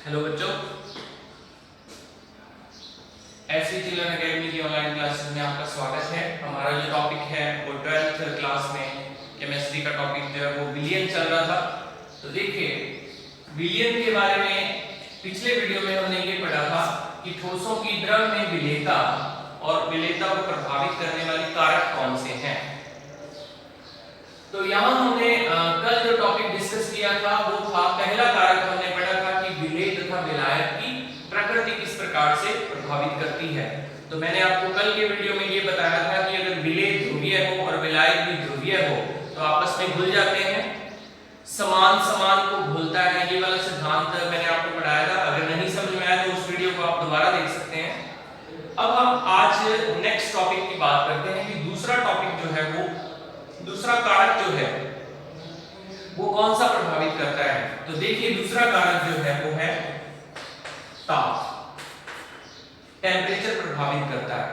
Hello बच्चों, SV children academy की online classes में आपका स्वागत है। हमारा जो टॉपिक है वो 12th क्लास में केमिस्ट्री का टॉपिक जो है वो विलयन चल रहा था। तो देखिए, विलयन के बारे में पिछले वीडियो में हमने ये पढ़ा था कि ठोसों की द्रव में विलेयता और विलेयता को प्रभावित करने वाले कारक कौन से हैं। तो यहाँ हमने कल जो टॉपिक डिस्कस किया था वो था, पहला कारक हमने पढ़ा था कि विलेय तथा विलायक की प्रकृति किस प्रकार से प्रभावित करती है। तो मैंने आपको कल के वीडियो में ये बताया था कि अगर विलेय ध्रुवीय हो और विलायक भी ध्रुवीय हो तो आपस में घुल जाते हैं, समान समान को घुलता है। ये वाला सिद्धांत मैंने आपको पढ़ाया था। अगर नहीं समझ में आया तो उस वीडियो को आप दोबारा देख सकते हैं। अब हम आज नेक्स्ट टॉपिक की बात करते हैं कि दूसरा टॉपिक जो है वो, दूसरा कारक जो है वो कौन सा प्रभावित करता है। तो देखिए, दूसरा कारक जो है वो है ताप, टेम्परेचर प्रभावित करता है।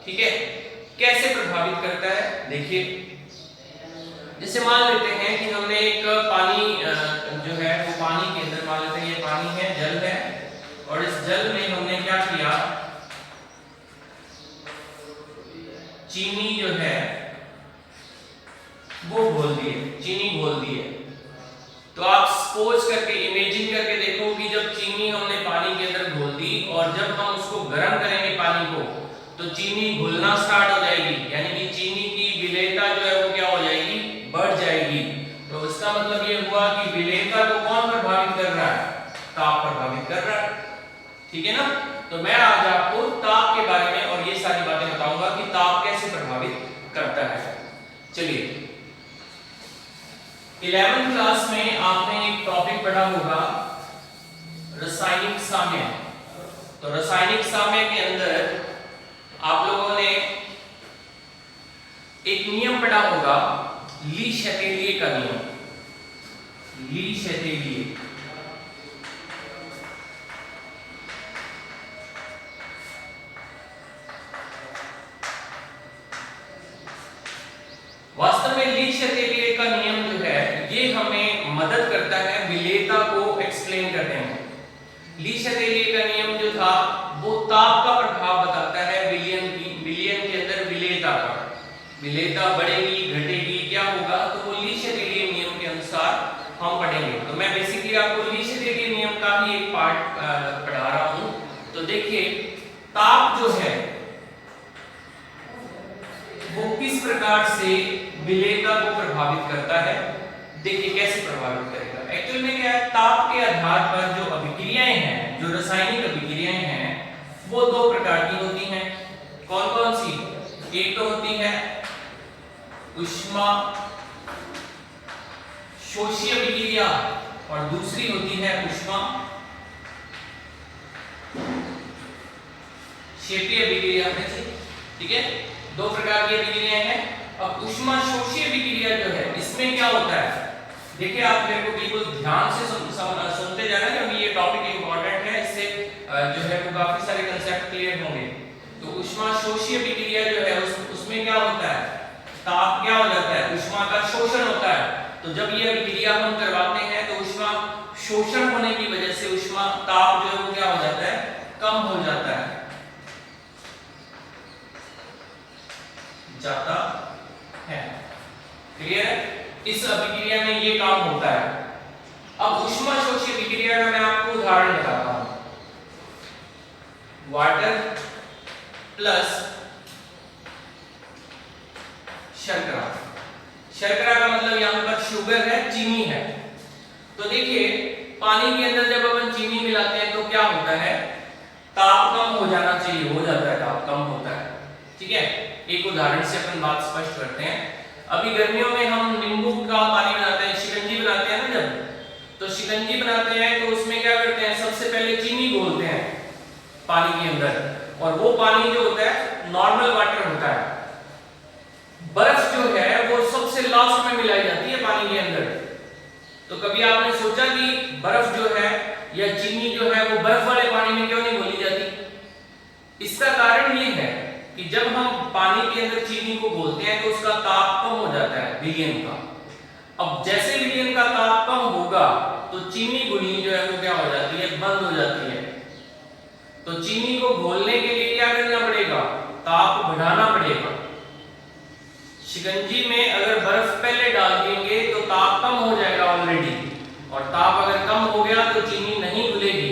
ठीक है, कैसे प्रभावित करता है? देखिए, जैसे मान लेते हैं कि हमने एक पानी जो है वो पानी के अंदर, मान लेते हैं ये पानी है, जल है, और इस जल में हमने क्या किया, चीनी जो है वो घोल दिए, चीनी घोल दिए। तो आप सपोज करके, इमेजिन करके देखो कि जब चीनी हमने पानी के अंदर घोल दी और जब हम उसको गर्म करेंगे पानी को, तो चीनी घुलना स्टार्ट हो जाएगी, यानी कि चीनी की विलेयता जो है वो क्या हो जाएगी, बढ़ जाएगी। तो इसका मतलब ये हुआ कि विलेयता को कौन प्रभावित कर रहा है? ताप प्रभावित कर रहा है। ठीक है ना? तो मैं आज आपको ताप के बारे में और ये सारी बातें बताऊंगा कि ताप कैसे प्रभावित करता है। चलिए, 11th क्लास में आपने एक टॉपिक पढ़ा होगा, रासायनिक साम्य। तो रासायनिक साम्य के अंदर आप लोगों ने एक नियम पढ़ा होगा, ली शतेलिए का नियम। ली शतेलिए, वास्तव में ली शतेलिए का नियम जो है ये हमें मदद करता है विलेयता को एक्सप्लेन करने में। ली शतेलिए का नियम जो था वो ताप का प्रभाव बताता है विलयन के अंदर विलेयता पर। विलेयता बढ़ेगी, घटेगी, क्या होगा, तो वो ली शतेलिए नियम के अनुसार हम पढ़ेंगे। तो मैं बेसिकली आपको ली शतेलिए नियम का ही एक पार्ट पढ़ा रहा हूं। तो देखिए, ताप जो है वो किस प्रकार से विलेयता को प्रभावित करता है। देखिए कैसे प्रभावित करेगा। एक्चुअल में क्या है, ताप के आधार पर जो अभिक्रियाएं हैं, जो रासायनिक अभिक्रियाएं हैं, वो दो प्रकार की होती हैं। कौन कौन सी? एक तो होती है ऊष्मा शोषी अभिक्रिया और दूसरी होती है ऊष्मा क्षेपीय अभिक्रिया। ठीक है, दो प्रकार की अभिक्रियाएं हैं। अब ऊष्मा शोषी अभिक्रिया जो है, इसमें क्या होता है, देखिए आप मेरे को बिल्कुल ध्यान से सुनते जाना, क्योंकि ये टॉपिक इंपॉर्टेंट है। इससे जो है वो काफी सारे कांसेप्ट क्लियर होंगे। तो ऊष्मा शोषी अभिक्रिया जो है उसमें क्या होता है, ताप क्या हो जाता है, ऊष्मा का शोषण होता है। तो जब ये अभिक्रिया हम करवाते हैं तो ऊष्मा शोषण होने की वजह से ऊष्मा ताप जो है वो क्या हो जाता है, कम हो जाता है, जाता है। क्लियर है? इस अभिक्रिया में ये काम होता है। अब ऊष्मा शोषी अभिक्रिया का मैं आपको उदाहरण बताता हूं। वाटर प्लस शर्करा। शर्करा का मतलब यहां पर शुगर है, चीनी है। तो देखिए, पानी के अंदर जब अपन चीनी मिलाते हैं तो क्या होता है, ताप कम हो जाना चाहिए, हो जाता है, ताप कम होता है। ठीक है, एक उदाहरण से अपन बात स्पष्ट करते हैं। अभी गर्मियों में हम नींबू का पानी बनाते हैं, शिकंजी बनाते हैं ना, जब तो शिकंजी बनाते हैं तो उसमें क्या करते हैं, सबसे पहले चीनी घोलते हैं पानी के अंदर, और वो पानी जो होता है नॉर्मल वाटर होता है। बर्फ जो है वो सबसे लास्ट में मिलाई जाती है पानी के अंदर। तो कभी आपने सोचा कि बर्फ जो है या चीनी जो है वो बर्फ वाले पानी में क्यों नहीं घोली जाती? इसका कारण ये है कि जब हम पानी के अंदर चीनी को घोलते हैं तो उसका ताप कम हो जाता है, विलयन का। अब जैसे विलयन का ताप कम होगा तो तो चीनी घुलनी जो है वो क्या हो जाती है, बंद हो जाती है। तो चीनी को घोलने के लिए क्या करना पड़ेगा, ताप बढ़ाना पड़ेगा। शिकंजी में अगर बर्फ पहले डाल देंगे तो ताप कम हो जाएगा ऑलरेडी, और ताप अगर कम हो गया तो चीनी नहीं घुलेगी।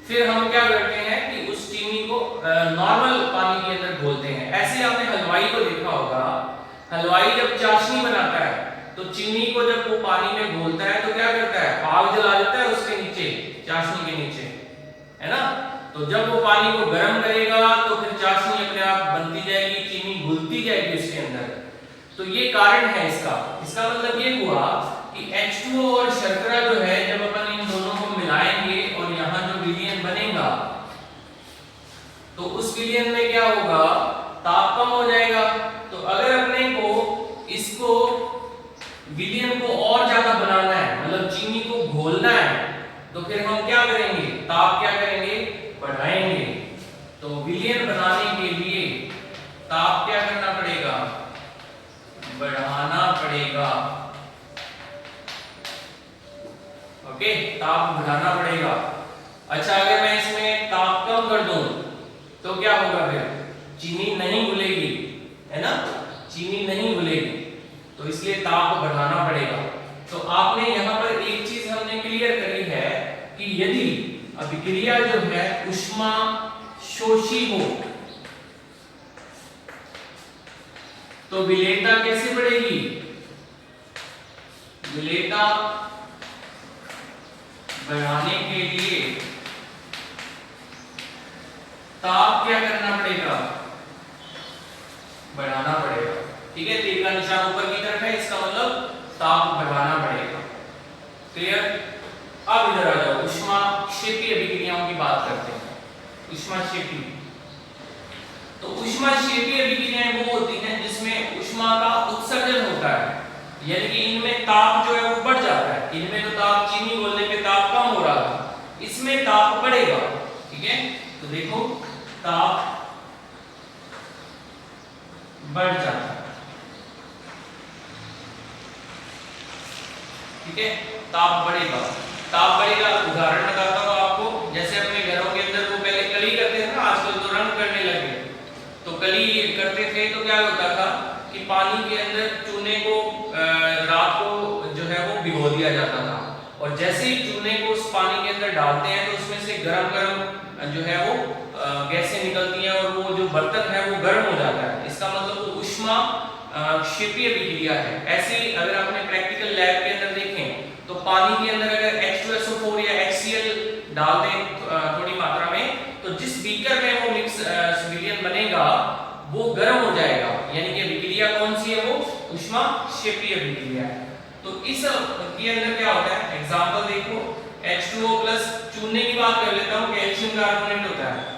फिर हम क्या करते हैं कि उस चीनी को नॉर्मल पानी के अंदर घोलते हैं। ऐसे आपने हलवाई को देखा होगा, हलवाई जब चाशनी बनाता है तो चीनी को जब वो पानी में घोलता है तो क्या करता है, आग जला देता है उसके नीचे, चाशनी के नीचे, है ना। तो जब वो पानी को गर्म करेगा तो फिर चाशनी अपने आप बनती जाएगी, चीनी घुलती जाएगी उसके अंदर। तो ये कारण है इसका। इसका मतलब ये हुआ कि H2O और शर्करा जो है, जब अपन इन दोनों को मिलाएंगे और यहाँ जो विलयन बनेगा तो उस विलयन में क्या होगा, ताप कम हो जाएगा। तो अगर अपने को इसको विलयन को और ज्यादा बनाना है, मतलब चीनी को घोलना है, तो फिर हम क्या करेंगे, ताप क्या करेंगे, बढ़ाएंगे। तो विलयन बनाने के लिए ताप क्या करना पड़ेगा, बढ़ाना पड़ेगा। ओके, ताप बढ़ाना पड़ेगा। अच्छा, अगर मैं इसमें ताप कम कर दूं तो क्या होगा, फिर चीनी नहीं घुलेगी, है ना, चीनी नहीं घुलेगी। तो इसलिए ताप बढ़ाना पड़ेगा। तो आपने यहाँ पर एक चीज हमने क्लियर करी है कि यदि अभिक्रिया जो है ऊष्मा शोषी हो तो विलेयता कैसे बढ़ेगी, विलेयता बढ़ाने के लिए ताप क्या करना पड़ेगा, बढ़ाना पड़ेगा। ठीक है, तीर का निशान ऊपर की तरफ है, इसका मतलब ताप बढ़ाना पड़ेगा। क्लियर। अब इधर आ जाओ, ऊष्माक्षेपी अभिक्रियाओं की बात करते हैं। ऊष्माक्षेपी, तो ऊष्माक्षेपी अभिक्रियाएं वो होती हैं जिसमें ऊष्मा का उत्सर्जन होता है, यानी कि इनमें ताप जो है वो बढ़ जाता है। इनमें तो ताप, चीनी घोलने पे ताप कम हो रहा था, इसमें ताप बढ़ेगा। ठीक है, तो देखो ताप बढ़ जाता है। ठीक है, ताप बढ़ेगा। ताप बढ़ेगा, उदाहरण बताता हूं आपको। जैसे अपने घरों के अंदर वो पहले कली करते थे ना, आजकल तो रंग करने लगे। तो कली करते थे तो क्या होता था कि पानी के अंदर चूने को रात को जो है वो भिगो दिया जाता था, और जैसे ही चूने को उस पानी के अंदर डालते हैं तो उसमें से गरम गरम जो है वो गैसें निकलती हैं और वो जो बर्तन है वो गर्म हो जाता है। इसका मतलब वो ऊष्मा क्षेपी अभिक्रिया है। ऐसे ही अगर आपने प्रैक्टिकल लैब के अंदर देखें तो पानी के अंदर अगर H2SO4 या HCl डाल दें थोड़ी मात्रा में, तो जिस बीकर में वो मिक्स विलयन बनेगा वो गर्म हो जाएगा, यानी कि अभिक्रिया कौन सी है, वो ऊष्मा क्षेपी अभिक्रिया है। तो इस के अंदर क्या होता है, एग्जांपल देखो, H2O प्लस चूने की बात कर लेता हूं, कैल्शियम कार्बोनेट होता है,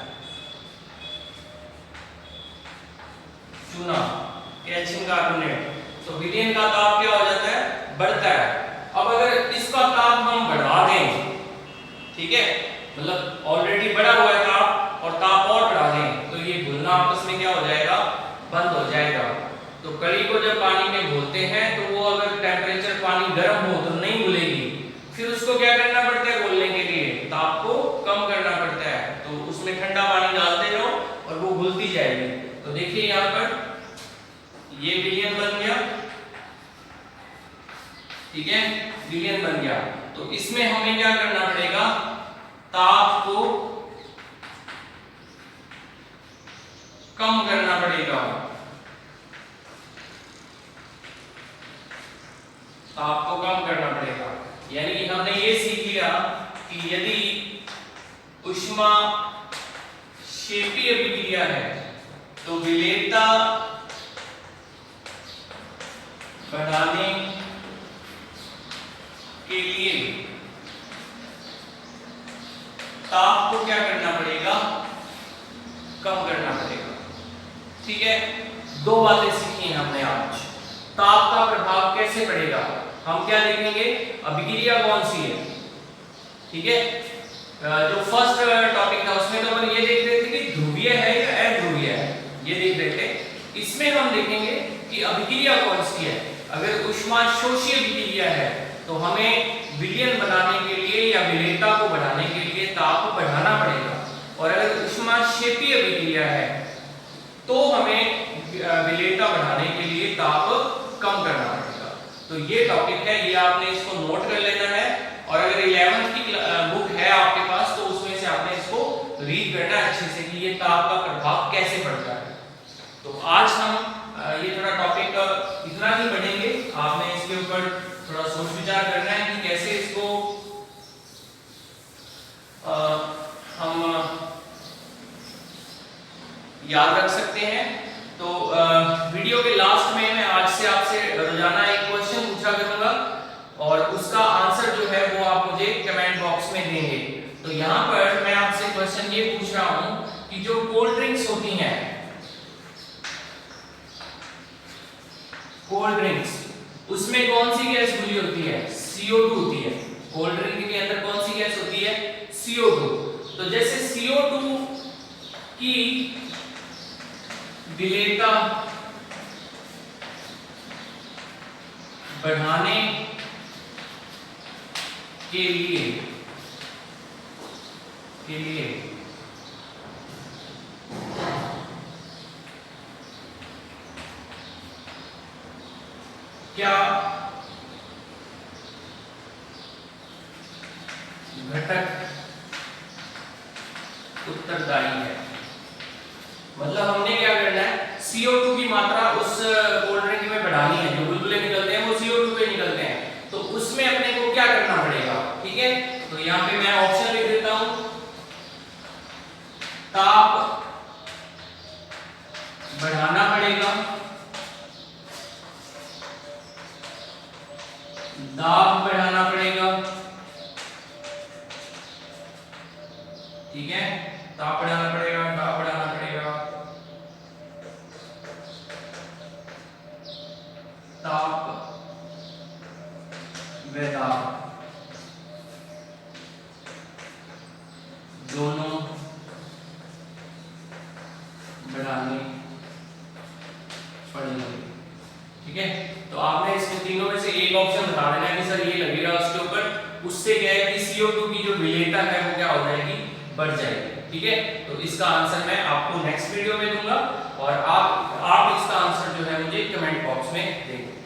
चूना, कैल्शियम कार्बोनेट। तो विलयन का ताप क्या हो जाता है, बढ़ता है। अब अगर इसका ताप हम बढ़ा दें, ठीक है, मतलब ऑलरेडी बढ़ा हुआ है ताप, और ताप और बढ़ा दें तो ये घुलना आपस में क्या हो जाएगा, बंद हो जाएगा। तो कड़ी को जब पानी में घोलते हैं तो वो अगर टेम्परेचर पानी गर्म हो तो नहीं घुलेगी, फिर उसको क्या करना पड़ता है, घोलने के लिए ताप को कम करना पड़ता है। तो उसमें ठंडा पानी डालते रहो और वो घुलती जाएगी। तो देखिए यहाँ पर ये विलयन बन गया, ठीक है, विलयन बन गया। तो इसमें हमें क्या करना पड़ेगा, ताप को कम करना पड़ेगा, ताप को कम करना पड़ेगा। यानी कि हमने ये सीख लिया कि यदि ऊष्मा क्षेपी अभिक्रिया है तो विलेयता बढ़ाने के लिए ताप को क्या करना पड़ेगा, कम करना पड़ेगा। ठीक है, दो बातें सीखी हैं हमने आज। ताप का प्रभाव कैसे पड़ेगा, हम क्या देखेंगे, अभिक्रिया कौन सी है। ठीक है, जो फर्स्ट टॉपिक था उसमें तो अपन ये देख रहे थे कि ध्रुवीय है या अध्रुवीय है, ये देख रहे थे। इसमें हम देखेंगे कि अभिक्रिया कौन सी है। अगर ऊष्माशोषीय अभिक्रिया है तो हमें विलयन बनाने के लिए या विलेयता को बढ़ाने के लिए ताप बढ़ाना पड़ेगा, और अगर ऊष्माक्षेपीय अभिक्रिया है तो हमें विलेयता बढ़ाने के लिए ताप कम करना पड़ेगा। तो ये टॉपिक है, ये आपने इसको नोट कर लेना है, और अगर 11th की बुक है आपके पास तो उसमें से आपने इसको रीड करना है अच्छे से कि ये ताप का प्रभाव कैसे पड़ता है। तो आज हम ये थोड़ा टॉपिक इतना ही पढ़ेंगे, आपने इसके ऊपर थोड़ा सोच विचार करना है कि कैसे इसको हम याद रख सकते हैं। तो वीडियो के लास्ट में मैं आज से आपसे रोजाना एक क्वेश्चन पूछा करूंगा, और उसका आंसर जो है वो आप मुझे कमेंट बॉक्स में देंगे। तो यहाँ पर मैं आपसे क्वेश्चन ये पूछ रहा हूँ कि जो कोल्ड ड्रिंक्स होती हैं, कोल्ड ड्रिंक्स, उसमें कौन सी गैस घुली होती है? CO2 होती है। कोल्ड ड्रिंक के अंदर कौन सी गैस होती है? CO2। तो जैसे CO2 की विलेयता बढ़ाने के लिए क्या घटक उत्तरदायी है? मतलब हमने क्या करना है, CO2 की मात्रा उस कोल्ड ड्रिंक में बढ़ानी है, जो बुलबुले निकलते हैं वो CO2 पे निकलते हैं, तो उसमें अपने को क्या करना पड़ेगा? ठीक है, तो यहाँ पे मैं ऑप्शन लिख देता हूं, ताप बढ़ाना पड़ेगा, दाब बढ़ाना पड़ेगा, ठीक है, ताप बढ़ाना पड़ेगा, दाब बढ़ाना पड़ेगा, ताप व दाब दोनों बढ़ाने पड़ेंगे। ठीक है, तो आपने इसमें तीनों में से एक ऑप्शन बता देना है कि सर ये लगेगा उसके ऊपर, उससे क्या है कि CO2 की जो विलेयता है वो क्या हो जाएगी? बढ़ जाएगी। ठीक है, तो इसका आंसर मैं आपको नेक्स्ट वीडियो में दूंगा, और आप इसका आंसर जो है मुझे कमेंट बॉक्स में देंगे।